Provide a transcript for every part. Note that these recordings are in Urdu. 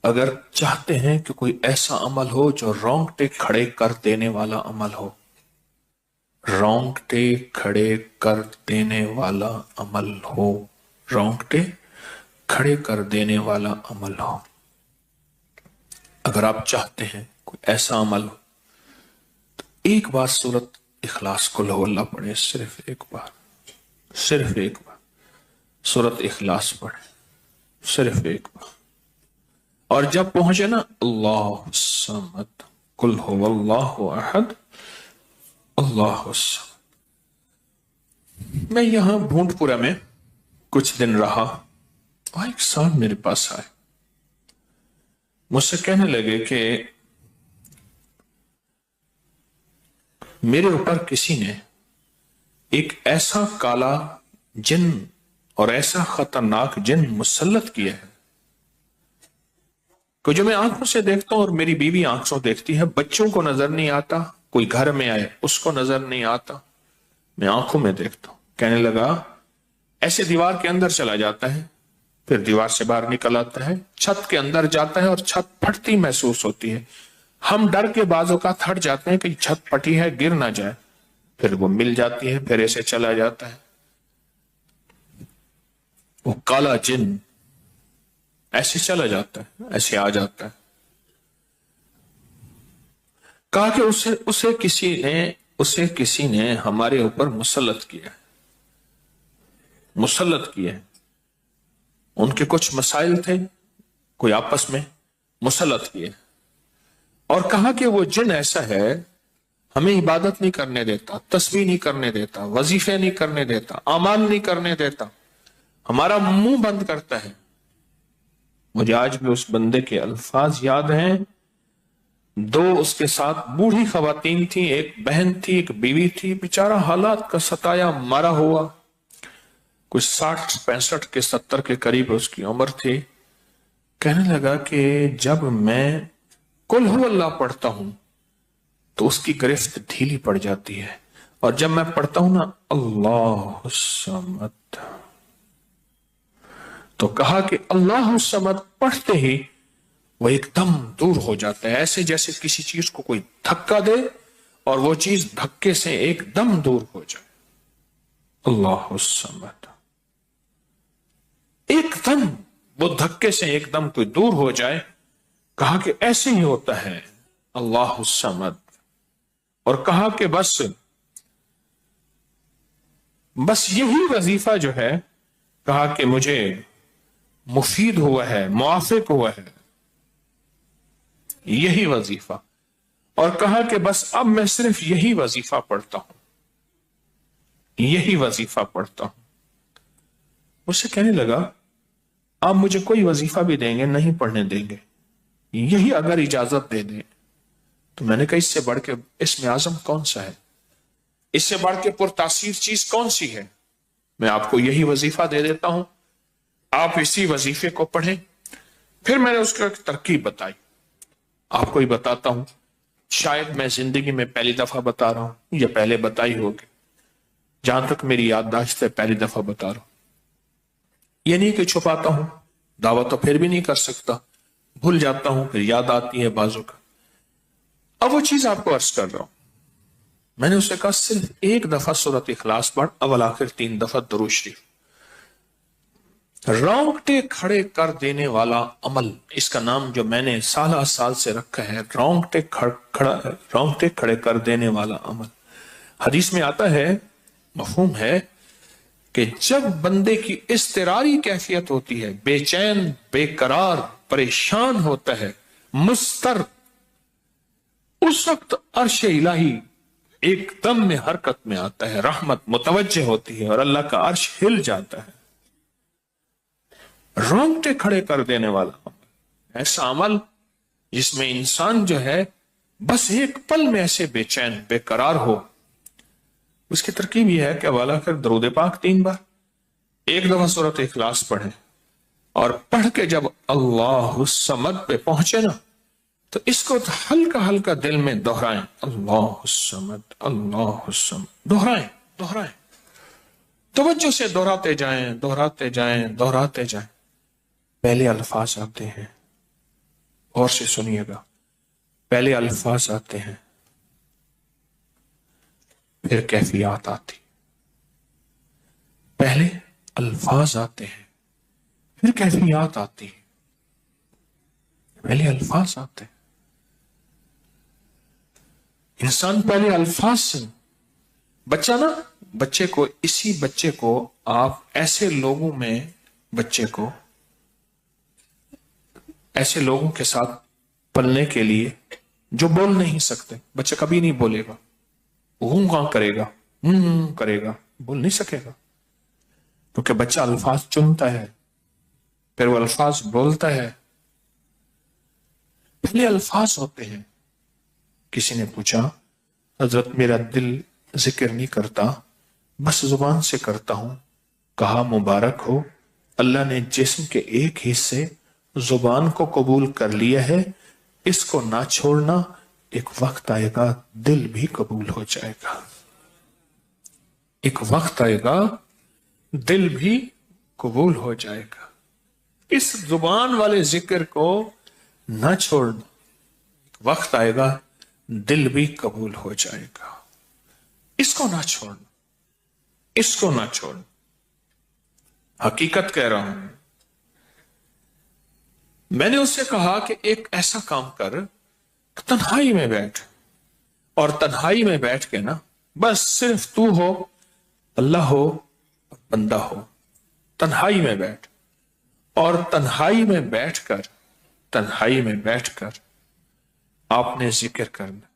اگر چاہتے ہیں کہ کوئی ایسا عمل ہو جو رونگٹے کھڑے کر دینے والا عمل ہو، رونگٹے کھڑے کر دینے والا عمل ہو، رونگٹے کھڑے کر دینے والا عمل ہو، اگر آپ چاہتے ہیں کوئی ایسا عمل ہو تو ایک بار سورت اخلاص قل ہو اللہ پڑھے، صرف ایک بار، صرف ایک بار سورت اخلاص پڑھے، صرف ایک بار. اور جب پہنچے نا اللہ الصمد قل هو اللہ احد اللہ الصمد. میں یہاں بھونٹ پورا میں کچھ دن رہا اور ایک صاحب میرے پاس آئے، مجھ سے کہنے لگے کہ میرے اوپر کسی نے ایک ایسا کالا جن اور ایسا خطرناک جن مسلط کیا ہے کہ جو میں آنکھوں سے دیکھتا ہوں اور میری بیوی آنکھوں دیکھتی ہے، بچوں کو نظر نہیں آتا، کوئی گھر میں آئے اس کو نظر نہیں آتا، میں آنکھوں میں دیکھتا ہوں. کہنے لگا ایسے دیوار کے اندر چلا جاتا ہے، پھر دیوار سے باہر نکل آتا ہے، چھت کے اندر جاتا ہے اور چھت پھٹتی محسوس ہوتی ہے، ہم ڈر کے بعض اوقات ہٹ جاتے ہیں کہ چھت پھٹی ہے گر نہ جائے، پھر وہ مل جاتی ہے، پھر ایسے چلا جاتا ہے. وہ کالا جن ایسے چلا جاتا ہے، ایسے آ جاتا ہے. کہا کہ اسے کسی نے ہمارے اوپر مسلط کیا ہے، مسلط کیا ہے. ان کے کچھ مسائل تھے، کوئی آپس میں مسلط کیے اور کہا کہ وہ جن ایسا ہے ہمیں عبادت نہیں کرنے دیتا، تسبیح نہیں کرنے دیتا، وظیفے نہیں کرنے دیتا، اعمال نہیں کرنے دیتا، ہمارا منہ بند کرتا ہے. مجھے آج بھی اس بندے کے الفاظ یاد ہیں. دو اس کے ساتھ بوڑھی خواتین تھیں، ایک بہن تھی ایک بیوی تھی، بیچارہ حالات کا ستایا مارا ہوا، کچھ 60 65 کے 70 کے قریب اس کی عمر تھی. کہنے لگا کہ جب میں قل ہو اللہ پڑھتا ہوں تو اس کی گرفت ڈھیلی پڑ جاتی ہے، اور جب میں پڑھتا ہوں نا اللہ الصمد، تو کہا کہ اللہ الصمد پڑھتے ہی وہ ایک دم دور ہو جاتا ہے، ایسے جیسے کسی چیز کو کوئی دھکا دے اور وہ چیز دھکے سے ایک دم دور ہو جائے. اللہ الصمد، ایک دم وہ دھکے سے ایک دم کوئی دور ہو جائے. کہا کہ ایسے ہی ہوتا ہے اللہ الصمد. اور کہا کہ بس یہی وظیفہ جو ہے، کہا کہ مجھے مفید ہوا ہے، موافق ہوا ہے یہی وظیفہ. اور کہا کہ بس اب میں صرف یہی وظیفہ پڑھتا ہوں، یہی وظیفہ پڑھتا ہوں. مجھ سے کہنے لگا آپ مجھے کوئی وظیفہ بھی دیں گے نہیں پڑھنے دیں گے، یہی اگر اجازت دے دیں. تو میں نے کہا اس سے بڑھ کے اسم اعظم کون سا ہے، اس سے بڑھ کے پرتاثیر چیز کون سی ہے؟ میں آپ کو یہی وظیفہ دے دیتا ہوں، آپ اسی وظیفے کو پڑھیں. پھر میں نے اس کو ایک ترکیب بتائی، آپ کو ہی بتاتا ہوں، شاید میں زندگی میں پہلی دفعہ بتا رہا ہوں یا پہلے بتائی ہوگی، جہاں تک میری یادداشت ہے پہلی دفعہ بتا رہا ہوں. یہ نہیں کہ چھپاتا ہوں، دعویٰ تو پھر بھی نہیں کر سکتا، بھول جاتا ہوں پھر یاد آتی ہے بازو کا. اب وہ چیز آپ کو عرض کر رہا ہوں. میں نے اسے کہا صرف ایک دفعہ سورۃ اخلاص پڑھ، اول آخر 3 دفعہ درود شریف. رونگٹے کھڑے کر دینے والا عمل، اس کا نام جو میں نے سال سے رکھا ہے رونگٹے کھڑے کر دینے والا عمل. حدیث میں آتا ہے، مفہوم ہے کہ جب بندے کی اضطراری کیفیت ہوتی ہے، بے چین بے قرار پریشان ہوتا ہے، مضطر، اس وقت عرش الہی ایک دم میں حرکت میں آتا ہے، رحمت متوجہ ہوتی ہے اور اللہ کا عرش ہل جاتا ہے. رونگٹے کھڑے کر دینے والا عمل، ایسا عمل جس میں انسان جو ہے بس ایک پل میں ایسے بے چین بے قرار ہو. اس کی ترکیب یہ ہے کہ حوالہ کر درود پاک 3 بار، ایک دفعہ سورۃ اخلاص پڑھیں، اور پڑھ کے جب اللہ الصمد پہ پہنچے نا تو اس کو ہلکا ہلکا دل میں دہرائیں، اللہ الصمد اللہ الصمد، دہرائیں، توجہ سے دہراتے جائیں، دہراتے جائیں، دہراتے جائیں. پہلے الفاظ آتے ہیں اور سے سنیے گا، پہلے الفاظ آتے ہیں، پھر کیفیات آتی، پہلے الفاظ آتے ہیں پھر کیفیات آتی ہے، پہلے الفاظ آتے ہیں، انسان پہلے الفاظ سے، بچہ نا، اسی بچے کو آپ ایسے لوگوں میں، بچے کو ایسے لوگوں کے ساتھ پلنے کے لیے جو بول نہیں سکتے، بچہ کبھی نہیں بولے گا، ہوں کہاں کرے گا، کرے گا، بول نہیں سکے گا، کیونکہ بچہ الفاظ چنتا ہے پھر وہ الفاظ بولتا ہے، پہلے الفاظ ہوتے ہیں۔ کسی نے پوچھا، حضرت میرا دل ذکر نہیں کرتا، بس زبان سے کرتا ہوں۔ کہا مبارک ہو، اللہ نے جسم کے ایک حصے زبان کو قبول کر لیا ہے، اس کو نہ چھوڑنا، ایک وقت آئے گا دل بھی قبول ہو جائے گا، ایک وقت آئے گا دل بھی قبول ہو جائے گا، اس زبان والے ذکر کو نہ چھوڑنا، ایک وقت آئے گا دل بھی قبول ہو جائے گا، اس کو نہ چھوڑنا، اس کو نہ چھوڑنا، حقیقت کہہ رہا ہوں۔ میں نے اس سے کہا کہ ایک ایسا کام کر، تنہائی میں بیٹھ، اور تنہائی میں بیٹھ کے نا، بس صرف تو ہو، اللہ ہو، بندہ ہو، تنہائی میں بیٹھ، اور تنہائی میں بیٹھ کر، تنہائی میں بیٹھ کر آپ نے ذکر کرنا،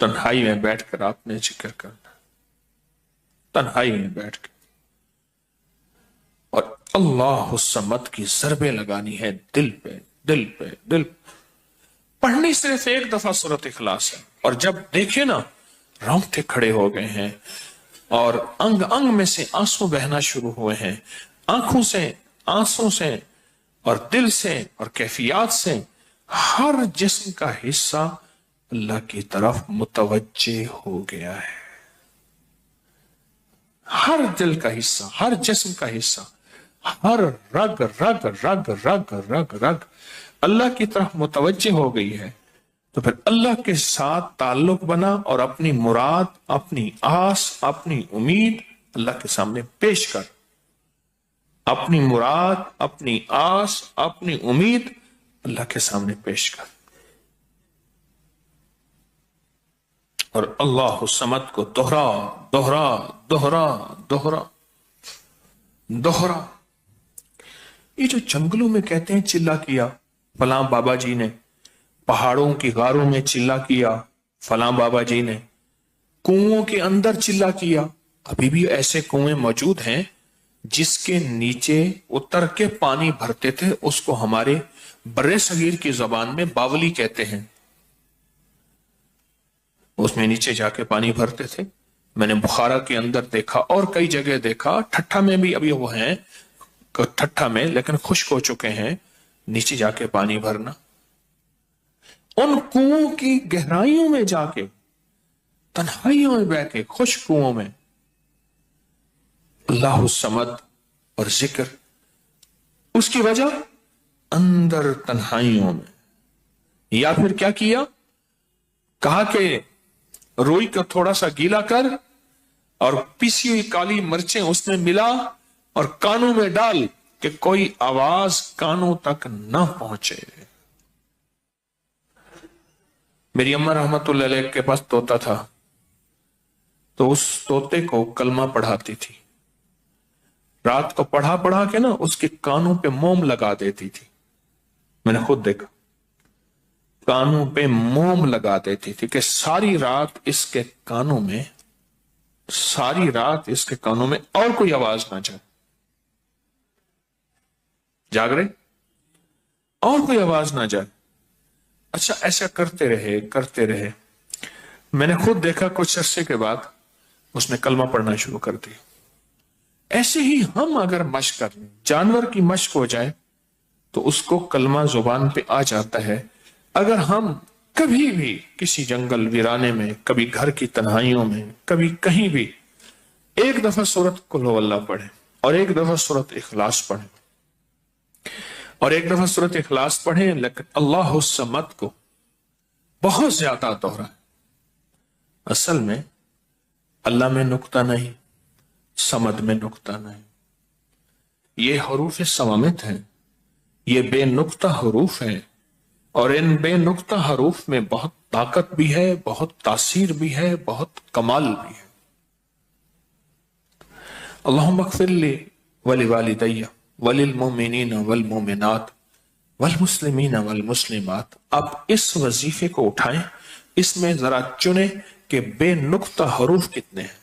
تنہائی میں بیٹھ کر آپ نے ذکر کرنا، تنہائی میں بیٹھ کر، اور اللہ الصمد کی ضربیں لگانی ہے دل پہ، دل پہ، دل پہ۔ پڑھنی صرف ایک دفعہ سورۃ اخلاص ہے، اور جب دیکھیں نا رونگٹے کھڑے ہو گئے ہیں، اور انگ انگ میں سے آنسو بہنا شروع ہوئے ہیں، آنکھوں سے، آنسوں سے، اور دل سے، اور کیفیات سے، ہر جسم کا حصہ اللہ کی طرف متوجہ ہو گیا ہے، ہر دل کا حصہ، ہر جسم کا حصہ، ہر رگ رگ رگ رگ رگ رگ اللہ کی طرف متوجہ ہو گئی ہے، تو پھر اللہ کے ساتھ تعلق بنا، اور اپنی مراد، اپنی آس، اپنی امید اللہ کے سامنے پیش کر، اپنی مراد، اپنی آس، اپنی امید اللہ کے سامنے پیش کر، اور اللہ الصمد کو دوہرا دوہرا دوہرا دوہرا دوہرا۔ یہ جو جنگلوں میں کہتے ہیں چلا کیا فلاں بابا جی نے، پہاڑوں کی غاروں میں چلا کیا فلاں بابا جی نے، کنووں کے اندر چلا کیا، ابھی بھی ایسے کنویں موجود ہیں جس کے نیچے اتر کے پانی بھرتے تھے، اس کو ہمارے برے صغیر کی زبان میں باولی کہتے ہیں، اس میں نیچے جا کے پانی بھرتے تھے۔ میں نے بخارا کے اندر دیکھا، اور کئی جگہ دیکھا، ٹھٹھا میں بھی ابھی وہ ہیں، ٹھٹھا میں لیکن خشک ہو چکے ہیں، نیچے جا کے پانی بھرنا، ان کنووں کی گہرائیوں میں جا کے، تنہائیوں میں بیٹھ کے، خشک کنووں میں اللہ الصمد اور ذکر، اس کی وجہ اندر تنہائیوں میں۔ یا پھر کیا کیا، کہا کہ روئی کو تھوڑا سا گیلا کر، اور پیسی ہوئی کالی مرچیں اس میں ملا، اور کانوں میں ڈال کہ کوئی آواز کانوں تک نہ پہنچے۔ میری اماں رحمت اللہ علیہ کے پاس طوطا تھا، تو اس طوطے کو کلمہ پڑھاتی تھی، رات کو پڑھا پڑھا کے نا اس کے کانوں پہ موم لگا دیتی تھی، میں نے خود دیکھا، کانوں پہ موم لگا دیتی تھی کہ ساری رات اس کے کانوں میں، ساری رات اس کے کانوں میں اور کوئی آواز نہ جائے، جاگ رہے، اور کوئی آواز نہ جائے۔ اچھا ایسا کرتے رہے کرتے رہے، میں نے خود دیکھا کچھ عرصے کے بعد اس نے کلمہ پڑھنا شروع کر دی۔ ایسے ہی ہم اگر مشق کر لیں، جانور کی مشق ہو جائے تو اس کو کلمہ زبان پہ آ جاتا ہے۔ اگر ہم کبھی بھی کسی جنگل ویرانے میں، کبھی گھر کی تنہائیوں میں، کبھی کہیں بھی ایک دفعہ سورۃ قل ہو اللہ پڑھیں، اور ایک دفعہ سورۃ اخلاص پڑھیں، اور ایک دفعہ سورۃ اخلاص پڑھیں، لیکن اللہ الصمد کو بہت زیادہ دوہرائیں۔ اصل میں اللہ میں نقطہ نہیں، صمد میں نقطہ نہیں، یہ حروف صوامت ہیں، یہ بے نقطہ حروف ہیں، اور ان بے نقطہ حروف میں بہت طاقت بھی ہے، بہت تاثیر بھی ہے، بہت کمال بھی ہے۔ اللہم اغفر لی ولوالدی وللمؤمنین والمؤمنات والمسلمین والمسلمات۔ اب اس وظیفے کو اٹھائیں، اس میں ذرا چنیں کہ بے نقطہ حروف کتنے ہیں۔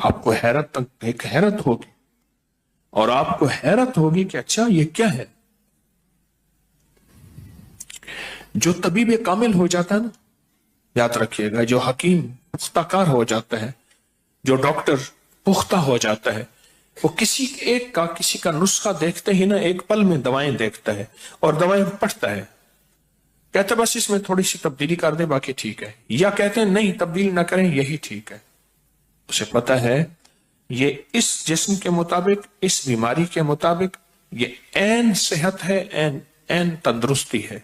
آپ کو حیرت ہوگی، اور آپ کو حیرت ہوگی کہ اچھا یہ کیا ہے۔ جو طبیب کامل ہو جاتا ہے نا، یاد رکھیے گا، جو حکیم پختہ کار ہو جاتا ہے، جو ڈاکٹر پختہ ہو جاتا ہے، وہ کسی کا نسخہ دیکھتے ہی نا ایک پل میں دوائیں دیکھتا ہے اور دوائیں پڑھتا ہے، کہتے بس اس میں تھوڑی سی تبدیلی کر دیں باقی ٹھیک ہے، یا کہتے ہیں نہیں تبدیل نہ کریں یہی ٹھیک ہے۔ اسے پتا ہے یہ اس جسم کے مطابق، اس بیماری کے مطابق یہ عین صحت ہے، عین تندرستی ہے۔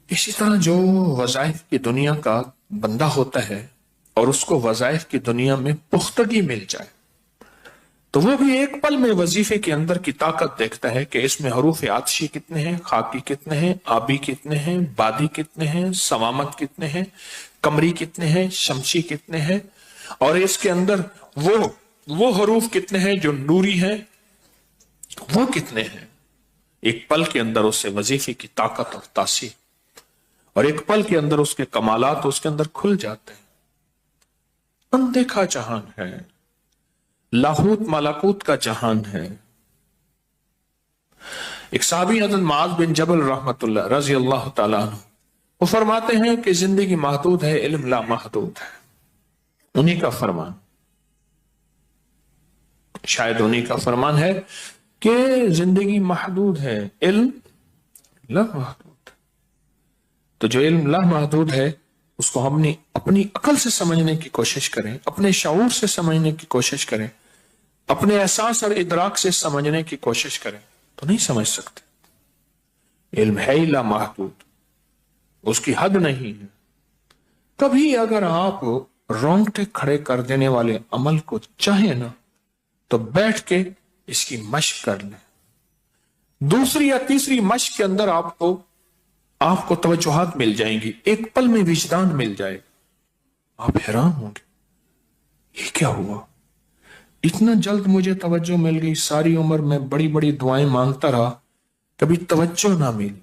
اسی طرح جو وظائف کی دنیا کا بندہ ہوتا ہے اور اس کو وظائف کی دنیا میں پختگی مل جائے تو وہ بھی ایک پل میں وظیفے کے اندر کی طاقت دیکھتا ہے کہ اس میں حروف عطشی کتنے ہیں، خاکی کتنے ہیں، آبی کتنے ہیں، بادی کتنے ہیں، صوامت کتنے ہیں، قمری کتنے ہیں، شمسی کتنے ہیں، اور اس کے اندر وہ حروف کتنے ہیں جو نوری ہیں، وہ کتنے ہیں۔ ایک پل کے اندر اس سے وظیفے کی طاقت اور تاثیر، اور ایک پل کے اندر اس کے کمالات اس کے اندر کھل جاتے ہیں۔ اندیکھا جہان ہے، لاہوت ملکوت کا جہان ہے۔ ایک صحابی حضرت معاذ بن جبل رحمت اللہ رضی اللہ تعالیٰ عنہ، وہ فرماتے ہیں کہ زندگی محدود ہے، علم لا محدود ہے۔ انہی کا فرمان، شاید انہی کا فرمان ہے کہ زندگی محدود ہے، علم لا محدود۔ تو جو علم لا محدود ہے اس کو ہم اپنی عقل سے سمجھنے کی کوشش کریں، اپنے شعور سے سمجھنے کی کوشش کریں، اپنے احساس اور ادراک سے سمجھنے کی کوشش کریں تو نہیں سمجھ سکتے۔ علم ہے ہی لا محدود، اس کی حد نہیں ہے۔ کبھی اگر آپ رونگٹے کھڑے کر دینے والے عمل کو چاہیں نا تو بیٹھ کے اس کی مشق کر لیں۔ دوسری یا تیسری مشق کے اندر آپ کو توجہات مل جائیں گی، ایک پل میں وجدان مل جائے گا، آپ حیران ہوں گے یہ کیا ہوا، اتنا جلد مجھے توجہ مل گئی، ساری عمر میں بڑی بڑی دعائیں مانگتا رہا، کبھی توجہ نہ ملی۔